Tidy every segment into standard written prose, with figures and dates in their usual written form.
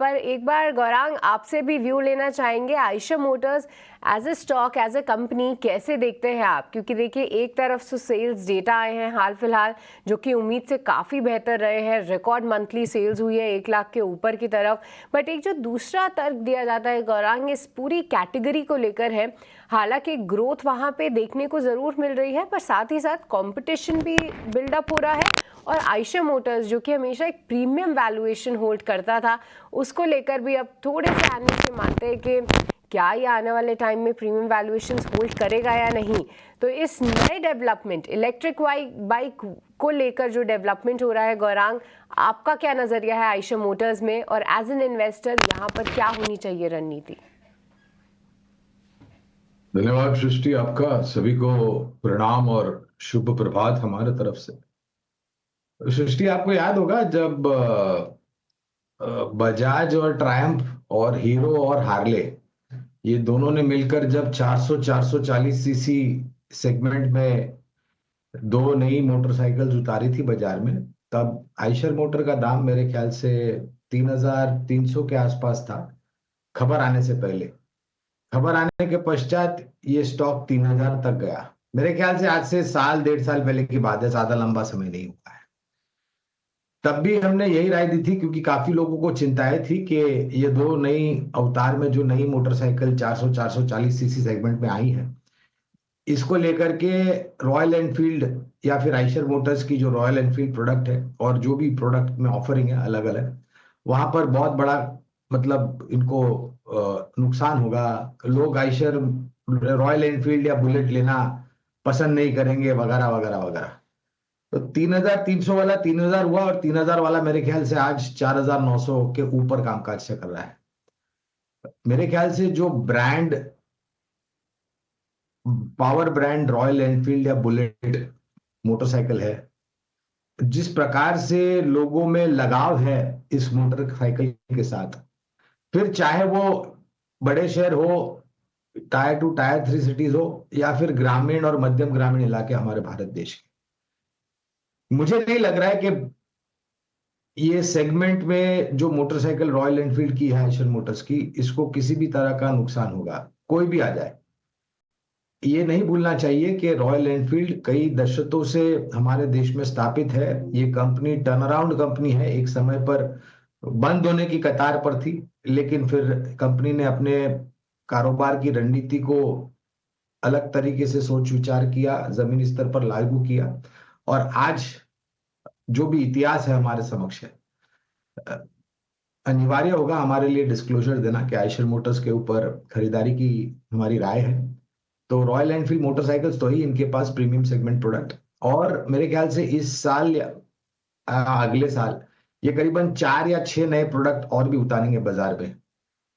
पर एक बार गौरांग आपसे भी व्यू लेना चाहेंगे Eicher Motors as a stock, as a company कैसे देखते हैं आप? क्योंकि देखिए एक तरफ तो सेल्स डेटा आए हैं हाल फिलहाल जो कि उम्मीद से काफ़ी बेहतर रहे हैं, रिकॉर्ड मंथली सेल्स हुई है 1 लाख के ऊपर की तरफ। बट एक जो दूसरा तर्क दिया जाता है गौरांग इस पूरी कैटेगरी को लेकर है, हालांकि ग्रोथ वहाँ पे देखने को ज़रूर मिल रही है पर साथ ही साथ कंपटीशन भी बिल्डअप हो रहा है और आयशर मोटर्स जो कि हमेशा एक प्रीमियम वैल्यूएशन होल्ड करता था उसको लेकर भी अब थोड़े से एनालिस्ट मानते हैं कि क्या ये आने वाले टाइम में प्रीमियम वैल्यूएशंस होल्ड करेगा या नहीं। तो इस नए डेवलपमेंट इलेक्ट्रिक बाइक को लेकर जो डेवलपमेंट हो रहा है गौरांग, आपका क्या नजरिया है आयशर मोटर्स में और एज एन इन्वेस्टर यहाँ पर क्या होनी चाहिए रणनीति? धन्यवाद सृष्टि, आपका सभी को प्रणाम और शुभ प्रभात हमारे तरफ से। सृष्टि, आपको याद होगा जब बजाज और ट्रायम्फ और हीरो और हार्ले ये दोनों ने मिलकर जब 440 सीसी सेगमेंट में दो नई मोटरसाइकिल्स उतारी थी बाजार में, तब आयशर मोटर का दाम मेरे ख्याल से 3,300 के आसपास था खबर आने से पहले। खबर आने के पश्चात ये स्टॉक 3,000 तक गया। मेरे ख्याल से आज से साल 1.5 साल पहले की बात है, ज्यादा लंबा समय नहीं हुआ है। तब भी हमने यही राय दी थी क्योंकि काफी लोगों को चिंताएं थी कि ये दो नई अवतार में जो नई मोटरसाइकिल 440 सीसी सेगमेंट में आई है, इसको लेकर के रॉयल एनफील्ड या फिर आइशर मोटर्स की जो रॉयल एनफील्ड प्रोडक्ट है और जो भी प्रोडक्ट में ऑफरिंग है अलग अलग, वहां पर बहुत बड़ा मतलब इनको नुकसान होगा। लोग आइशर रॉयल एनफील्ड या बुलेट लेना पसंद नहीं करेंगे वगैरह वगैरह वगैरह। तो 3,300 वाला 3,000 हुआ और 3,000 वाला मेरे ख्याल से आज 4,900 के ऊपर कामकाज से कर रहा है। मेरे ख्याल से जो brand, power brand royal Enfield या बुलेट मोटरसाइकिल है, जिस प्रकार से लोगों में लगाव है इस मोटरसाइकिल के साथ, फिर चाहे वो बड़े शहर हो, टायर 2 टायर 3 सिटीज हो या फिर ग्रामीण और मध्यम ग्रामीण इलाके हमारे भारत देश के, मुझे नहीं लग रहा है कि ये सेगमेंट में जो मोटरसाइकिल रॉयल एनफील्ड की है आयशर मोटर्स की, इसको किसी भी तरह का नुकसान होगा, कोई भी आ जाए। ये नहीं भूलना चाहिए कि रॉयल एनफील्ड कई दशकों से हमारे देश में स्थापित है। ये कंपनी टर्न अराउंड कंपनी है, एक समय पर बंद होने की कतार पर थी, लेकिन फिर कंपनी ने अपने कारोबार की रणनीति को अलग तरीके से सोच विचार किया, जमीनी स्तर पर लागू किया और आज जो भी इतिहास है हमारे समक्ष है। अनिवार्य होगा हमारे लिए डिस्क्लोजर देना कि आयशर मोटर्स के ऊपर खरीदारी की हमारी राय है। तो रॉयल एनफील्ड मोटरसाइकिल्स तो ही इनके पास प्रीमियम सेगमेंट प्रोडक्ट, और मेरे ख्याल से इस साल या अगले साल ये करीबन 4 या 6 नए प्रोडक्ट और भी उतारेंगे बाजार में।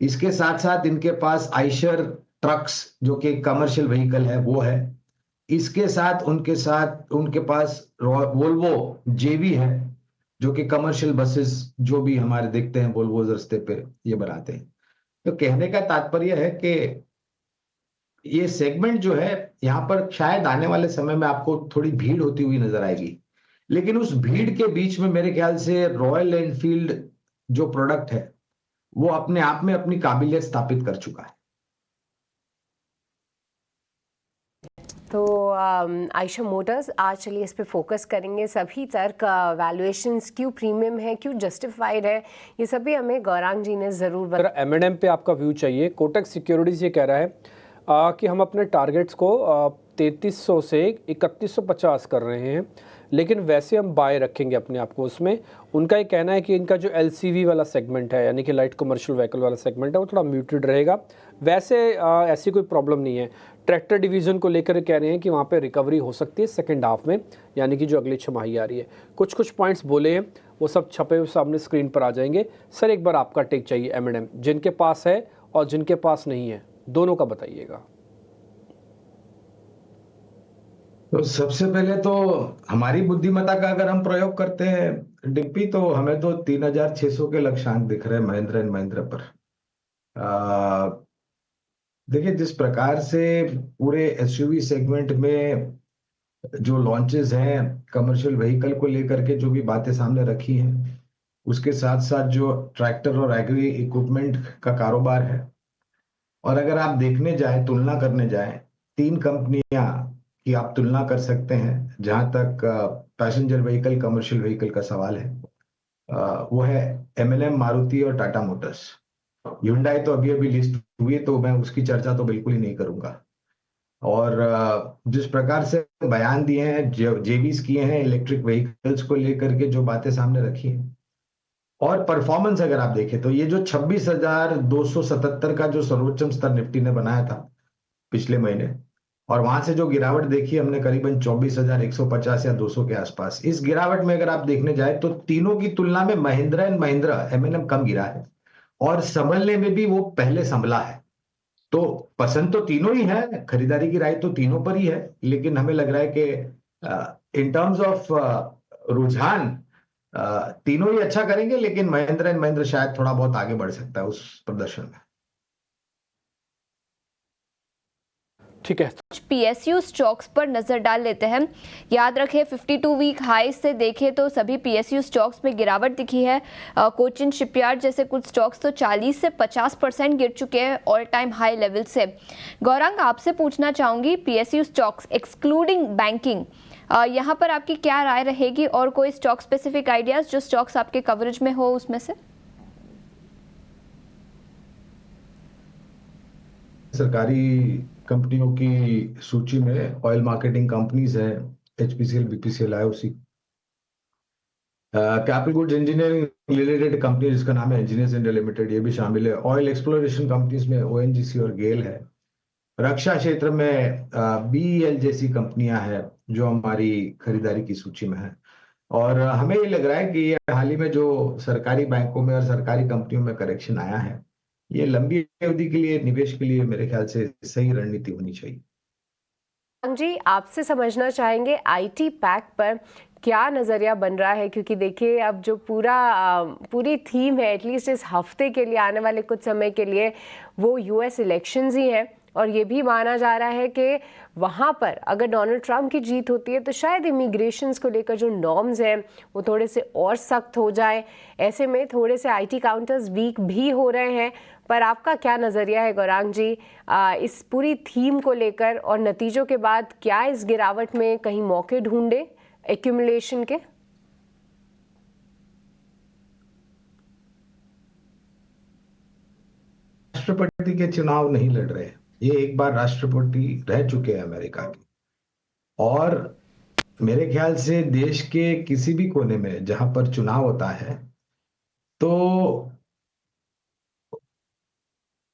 इसके साथ साथ इनके पास आयशर ट्रक्स जो कि कमर्शियल व्हीकल है वो है। इसके साथ उनके पास वोल्वो जेवी है जो कि कमर्शियल बसेस जो भी हमारे देखते हैं वोल्वो रास्ते पे ये बनाते हैं। तो कहने का तात्पर्य है कि ये सेगमेंट जो है यहाँ पर शायद आने वाले समय में आपको थोड़ी भीड़ होती हुई नजर आएगी, लेकिन उस भीड़ के बीच में मेरे ख्याल से रॉयल एनफील्ड जो प्रोडक्ट है वो अपने आप में अपनी काबिलियत स्थापित कर चुका है। तो आयशर मोटर्स आज चलिए इस पे फोकस करेंगे। सभी तर्क वैल्यूएशंस क्यों प्रीमियम है, क्यों जस्टिफाइड है, ये सभी हमें गौरांग जी ने ज़रूर बताया। M&M पे आपका व्यू चाहिए। कोटक सिक्योरिटीज ये कह रहा है कि हम अपने टारगेट्स को 3300 से 3150 कर रहे हैं, लेकिन वैसे हम बाय रखेंगे अपने आप को उसमें। उनका ये कहना है कि इनका जो LCV वाला सेगमेंट है यानी कि लाइट कमर्शियल व्हीकल वाला सेगमेंट है वो थोड़ा म्यूटेड रहेगा। वैसे ऐसी कोई प्रॉब्लम नहीं है। ट्रैक्टर डिवीज़न को लेकर कह रहे हैं कि वहाँ पे रिकवरी हो सकती है सेकंड हाफ में, यानी कि जो अगली छमाही आ रही है। कुछ पॉइंट्स बोले हैं वो सब छपे हुए सामने स्क्रीन पर आ जाएंगे। सर एक बार आपका टेक चाहिए M&M, जिनके पास है और जिनके पास नहीं है, दोनों का बताइएगा। तो सबसे पहले तो हमारी बुद्धिमत्ता का अगर हम प्रयोग करते हैं डिप्पी, तो हमें तो 3,600 के लक्ष्यांक दिख रहे हैं महिंद्रा एंड महिंद्रा पर। देखिए जिस प्रकार से पूरे एसयूवी सेगमेंट में जो लॉन्चेस हैं कमर्शियल व्हीकल को लेकर के, जो भी बातें सामने रखी हैं, उसके साथ साथ जो ट्रैक्टर और एग्री इक्विपमेंट का कारोबार है। और अगर आप देखने जाए, तुलना करने जाए, 3 कंपनियां की आप तुलना कर सकते हैं जहां तक पैसेंजर व्हीकल कमर्शियल व्हीकल का सवाल है। वो है एमएनएम, मारुति और टाटा मोटर्स। hyundai तो अभी अभी लिस्ट हुई है, तो मैं उसकी चर्चा तो बिल्कुल ही नहीं करूंगा। और जिस प्रकार से बयान दिए हैं, जेवीज किए हैं इलेक्ट्रिक व्हीकल्स को लेकर के, जो बातें सामने रखी हैं, और परफॉर्मेंस अगर आप देखें तो ये जो 26,277 का जो सर्वोच्च स्तर निफ्टी ने बनाया था पिछले महीने, और वहां से जो गिरावट देखी हमने करीबन 24,150 या 200 के आसपास, इस गिरावट में अगर आप देखने जाए तो तीनों की तुलना में महिंद्रा एंड महिंद्रा एमएनएम कम गिरा है, और संभलने में भी वो पहले संभला है। तो पसंद तो तीनों ही है, खरीदारी की राय तो तीनों पर ही है, लेकिन हमें लग रहा है कि इन टर्म्स ऑफ रुझान तीनों ही अच्छा करेंगे, लेकिन महिंद्रा एंड महिंद्रा शायद थोड़ा बहुत आगे बढ़ सकता है उस प्रदर्शन में। ठीक है। पीएसयू स्टॉक्स पर नजर डाल लेते हैं। याद रखें 52 वीक हाई से देखें तो सभी पीएसयू स्टॉक्स में गिरावट दिखी है। कोचिन शिपयार्ड जैसे कुछ स्टॉक्स तो 40 से 50% गिर चुके हैं ऑल टाइम हाई लेवल से। गौरांग, आपसे पूछना चाहूंगी पीएसयू स्टॉक्स एक्सक्लूडिंग बैंकिंग, यहाँ पर आपकी क्या राय रहेगी, और कोई स्टॉक स्पेसिफिक आइडियाज जो स्टॉक्स आपके कवरेज में हो उसमें से? सरकारी कंपनियों की सूची में ऑयल मार्केटिंग कंपनीज है, HPCL, BPCL, IOC, capital goods engineering related company जिसका नाम है इंजीनियर्स इंडिया लिमिटेड, ये भी शामिल है। ऑयल एक्सप्लोरेशन कंपनीज में ओएनजीसी और गेल है। रक्षा क्षेत्र में बीईएल जैसी कंपनियां हैं जो हमारी खरीदारी की सूची में है। और हमें ये लग रहा है कि ये हाल ही में जो सरकारी बैंकों में और सरकारी कंपनियों में करेक्शन आया है, ये लंबी अवधि के लिए निवेश के लिए मेरे ख्याल से सही रणनीति होनी चाहिए। जी, आपसे समझना चाहेंगे आईटी पैक पर क्या नज़रिया बन रहा है, क्योंकि देखिए अब जो पूरी थीम है एटलीस्ट इस हफ्ते के लिए, आने वाले कुछ समय के लिए, वो यूएस इलेक्शंस ही हैं। और ये भी माना जा रहा है कि वहाँ पर अगर डोनाल्ड ट्रंप की जीत होती है तो शायद इमिग्रेशंस को लेकर जो नॉर्म्स हैं वो थोड़े से और सख्त हो जाए। ऐसे में थोड़े से आईटी काउंटर्स वीक भी हो रहे हैं। पर आपका क्या नज़रिया है गौरांग जी इस पूरी थीम को लेकर, और नतीजों के बाद क्या इस गिरावट में कहीं मौके ढूंढे एक्यूमुलेशन के? राष्ट्रपति के चुनाव नहीं लड़ रहे, ये एक बार राष्ट्रपति रह चुके हैं अमेरिका के, और मेरे ख्याल से देश के किसी भी कोने में जहां पर चुनाव होता है तो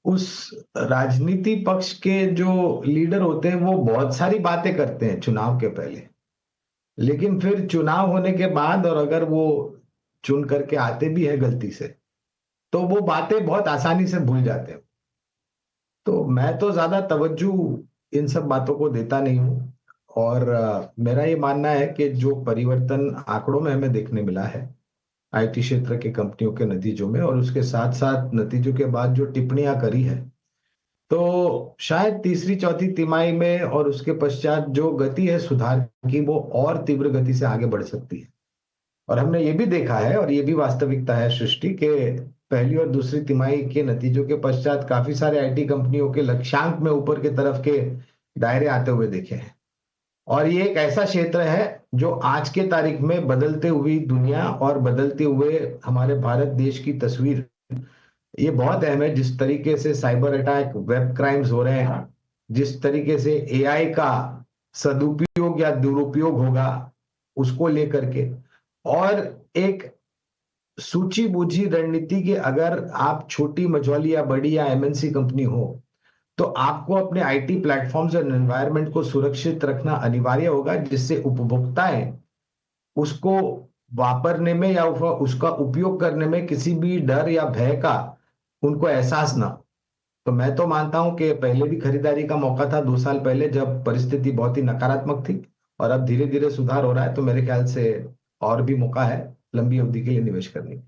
उस राजनीति पक्ष के जो लीडर होते हैं वो बहुत सारी बातें करते हैं चुनाव के पहले, लेकिन फिर चुनाव होने के बाद, और अगर वो चुन करके आते भी है गलती से, तो वो बातें बहुत आसानी से भूल जाते हैं। तो मैं तो ज्यादा तवज्जो इन सब बातों को देता नहीं हूं, और मेरा ये मानना है कि जो परिवर्तन आंकड़ों में हमें देखने मिला है आईटी क्षेत्र के कंपनियों के नतीजों में, और उसके साथ साथ नतीजों के बाद जो टिप्पणियां करी है, तो शायद तीसरी चौथी तिमाही में और उसके पश्चात जो गति है सुधार की, वो और तीव्र गति से आगे बढ़ सकती है। और हमने ये भी देखा है, और ये भी वास्तविकता है सृष्टि, के पहली और दूसरी तिमाही के नतीजों के पश्चात काफी सारे आईटी कंपनियों के लक्ष्यांक में ऊपर की तरफ के दायरे आते हुए देखे हैं। और ये एक ऐसा क्षेत्र है जो आज के तारीख में बदलते हुई दुनिया और बदलते हुए हमारे भारत देश की तस्वीर, ये बहुत अहम है। जिस तरीके से साइबर अटैक, वेब क्राइम्स हो रहे हैं, जिस तरीके से एआई का सदुपयोग या दुरुपयोग होगा उसको लेकर के, और एक सूची बूझी रणनीति की, अगर आप छोटी मझौली या बड़ी या एमएनसी कंपनी हो तो आपको अपने आईटी प्लेटफॉर्म्स और एनवायरनमेंट को सुरक्षित रखना अनिवार्य होगा, जिससे उपभोक्ताएं उसको वापरने में या उसका उपयोग करने में किसी भी डर या भय का उनको एहसास ना हो। तो मैं तो मानता हूं कि पहले भी खरीदारी का मौका था 2 साल पहले, जब परिस्थिति बहुत ही नकारात्मक थी, और अब धीरे धीरे सुधार हो रहा है। तो मेरे ख्याल से और भी मौका है लंबी अवधि के लिए निवेश करने की।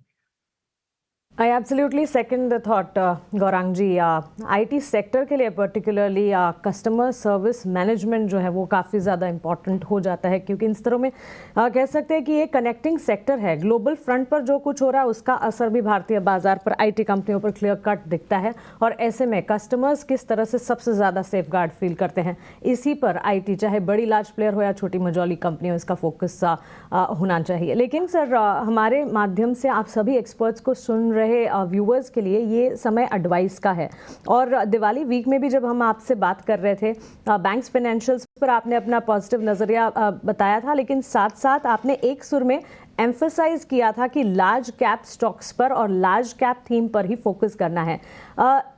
I absolutely second the thought Gaurang ji. IT sector के लिए पर्टिकुलरली कस्टमर सर्विस मैनेजमेंट जो है वो काफ़ी ज़्यादा इम्पॉर्टेंट हो जाता है, क्योंकि इन स्तरों में कह सकते हैं कि ये कनेक्टिंग सेक्टर है। ग्लोबल फ्रंट पर जो कुछ हो रहा है उसका असर भी भारतीय बाजार पर आईटी कंपनियों पर क्लियर कट दिखता है, और ऐसे में कस्टमर्स किस तरह से सबसे ज़्यादा सेफ गार्ड फील करते हैं, इसी पर आईटी चाहे बड़ी लार्ज प्लेयर हो या छोटी मझौली कंपनी हो, इसका फोकस होना चाहिए। लेकिन सर, हमारे माध्यम से आप सभी एक्सपर्ट्स को सुन रहे व्यूअर्स के लिए ये समय एडवाइस का है, और दिवाली वीक में भी जब हम आपसे बात कर रहे थे बैंक्स फाइनेंशियल्स पर आपने अपना पॉजिटिव नज़रिया बताया था, लेकिन साथ साथ आपने एक सुर में एम्फसाइज किया था कि लार्ज कैप स्टॉक्स पर और लार्ज कैप थीम पर ही फोकस करना है।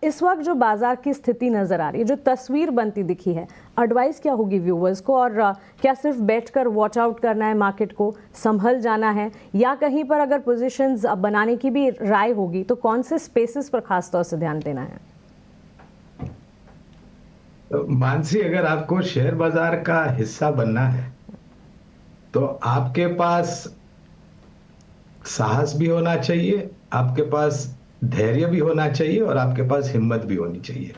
इस वक्त जो बाजार की स्थिति नज़र आ रही है, जो तस्वीर बनती दिखी है, एडवाइस क्या होगी व्यूवर्स को? और क्या सिर्फ बैठकर वॉच आउट करना है, मार्केट को संभल जाना है, या कहीं पर अगर पोजीशंस बनाने की भी राय होगी तो कौन से स्पेसेस पर खास तौर से ध्यान देना है? मानसी, अगर आपको शेयर बाजार का हिस्सा बनना है तो आपके पास साहस भी होना चाहिए, आपके पास धैर्य भी होना चाहिए, और आपके पास हिम्मत भी होनी चाहिए।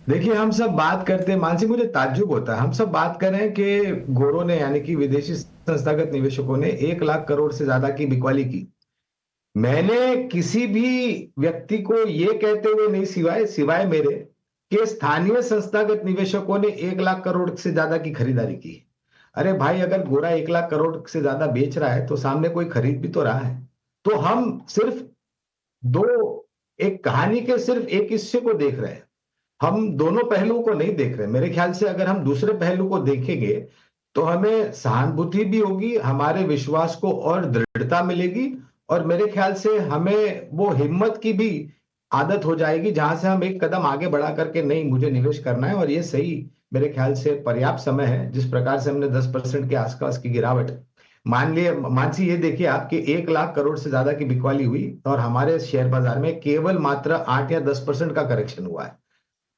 देखिए, हम सब बात करते हैं, मानसी, मुझे ताज्जुब होता है, हम सब बात कर रहे हैं कि गोरों ने, यानी कि विदेशी संस्थागत निवेशकों ने 1 लाख करोड़ से ज्यादा की बिकवाली की। मैंने किसी भी व्यक्ति को यह कहते हुए नहीं, सिवाय मेरे, कि स्थानीय संस्थागत निवेशकों ने 1 लाख करोड़ से ज्यादा की खरीदारी की। अरे भाई, अगर गोरा 1 लाख करोड़ से ज्यादा बेच रहा है तो सामने कोई खरीद भी तो रहा है। तो हम सिर्फ एक कहानी के सिर्फ एक हिस्से को देख रहे हैं, हम दोनों पहलुओं को नहीं देख रहे। मेरे ख्याल से अगर हम दूसरे पहलू को देखेंगे तो हमें सहानुभूति भी होगी, हमारे विश्वास को और दृढ़ता मिलेगी, और मेरे ख्याल से हमें वो हिम्मत की भी आदत हो जाएगी, जहां से हम एक कदम आगे बढ़ा करके, नहीं, मुझे निवेश करना है। और ये सही, मेरे ख्याल से पर्याप्त समय है। जिस प्रकार से हमने 10% के आसपास की गिरावट, मानसी, ये देखिए आपके 1 लाख करोड़ से ज्यादा की बिकवाली हुई और हमारे शेयर बाजार में केवल मात्र 8 या 10% का करेक्शन हुआ है।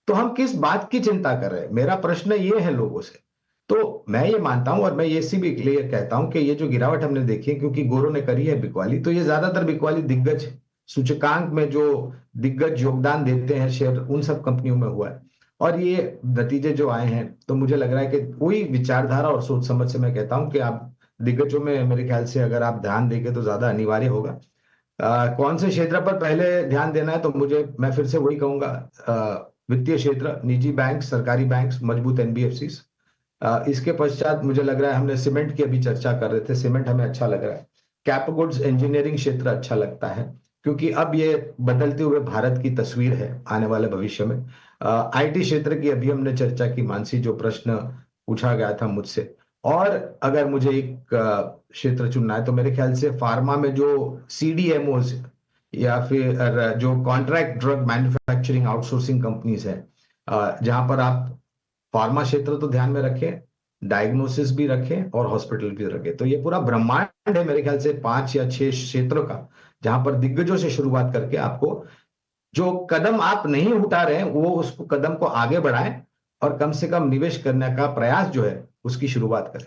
तो हम किस बात की चिंता कर रहे हैं? मेरा प्रश्न ये है लोगों से। तो मैं ये मानता हूं, और मैं ये सी भी क्लियर कहता हूं कि ये जो गिरावट हमने देखी है, क्योंकि गोरों ने करी है बिकवाली, तो ये ज्यादातर बिकवाली दिग्गज सूचकांक में जो दिग्गज योगदान देते हैं शेयर, उन सब कंपनियों में हुआ है। और ये नतीजे जो आए हैं, तो मुझे लग रहा है कि कोई विचारधारा और सोच समझ से मैं कहता हूं कि आप दिग्गजों में, मेरे ख्याल से अगर आप ध्यान देंगे तो ज्यादा अनिवार्य होगा। कौन से क्षेत्र पर पहले ध्यान देना है? तो मैं फिर से वही कहूंगा, वित्तीय क्षेत्र, निजी बैंक, सरकारी बैंक, मजबूत एनबीएफसी। इसके पश्चात मुझे लग रहा है, हमने सीमेंट की अभी चर्चा कर रहे थे, सीमेंट हमें अच्छा लग रहा है। कैप गुड्स, इंजीनियरिंग क्षेत्र अच्छा लगता है, क्योंकि अब ये बदलते हुए भारत की तस्वीर है आने वाले भविष्य में। आईटी क्षेत्र की अभी हमने चर्चा की, मानसी, जो प्रश्न पूछा गया था मुझसे। और अगर मुझे एक क्षेत्र चुनना है तो मेरे ख्याल से फार्मा में जो सीडीएमओज या फिर जो contract drug manufacturing outsourcing companies है, जहां पर आप फार्मा क्षेत्र तो ध्यान में रखें, डायग्नोसिस भी रखें और हॉस्पिटल भी रखें। तो ये पूरा ब्रह्मांड है मेरे ख्याल से 5 या 6 क्षेत्रों का, जहां पर दिग्गजों से शुरुआत करके आपको जो कदम आप नहीं उठा रहे हैं, वो उसको कदम को आगे बढ़ाएं, और कम से कम निवेश करने का प्रयास जो है उसकी शुरुआत करें।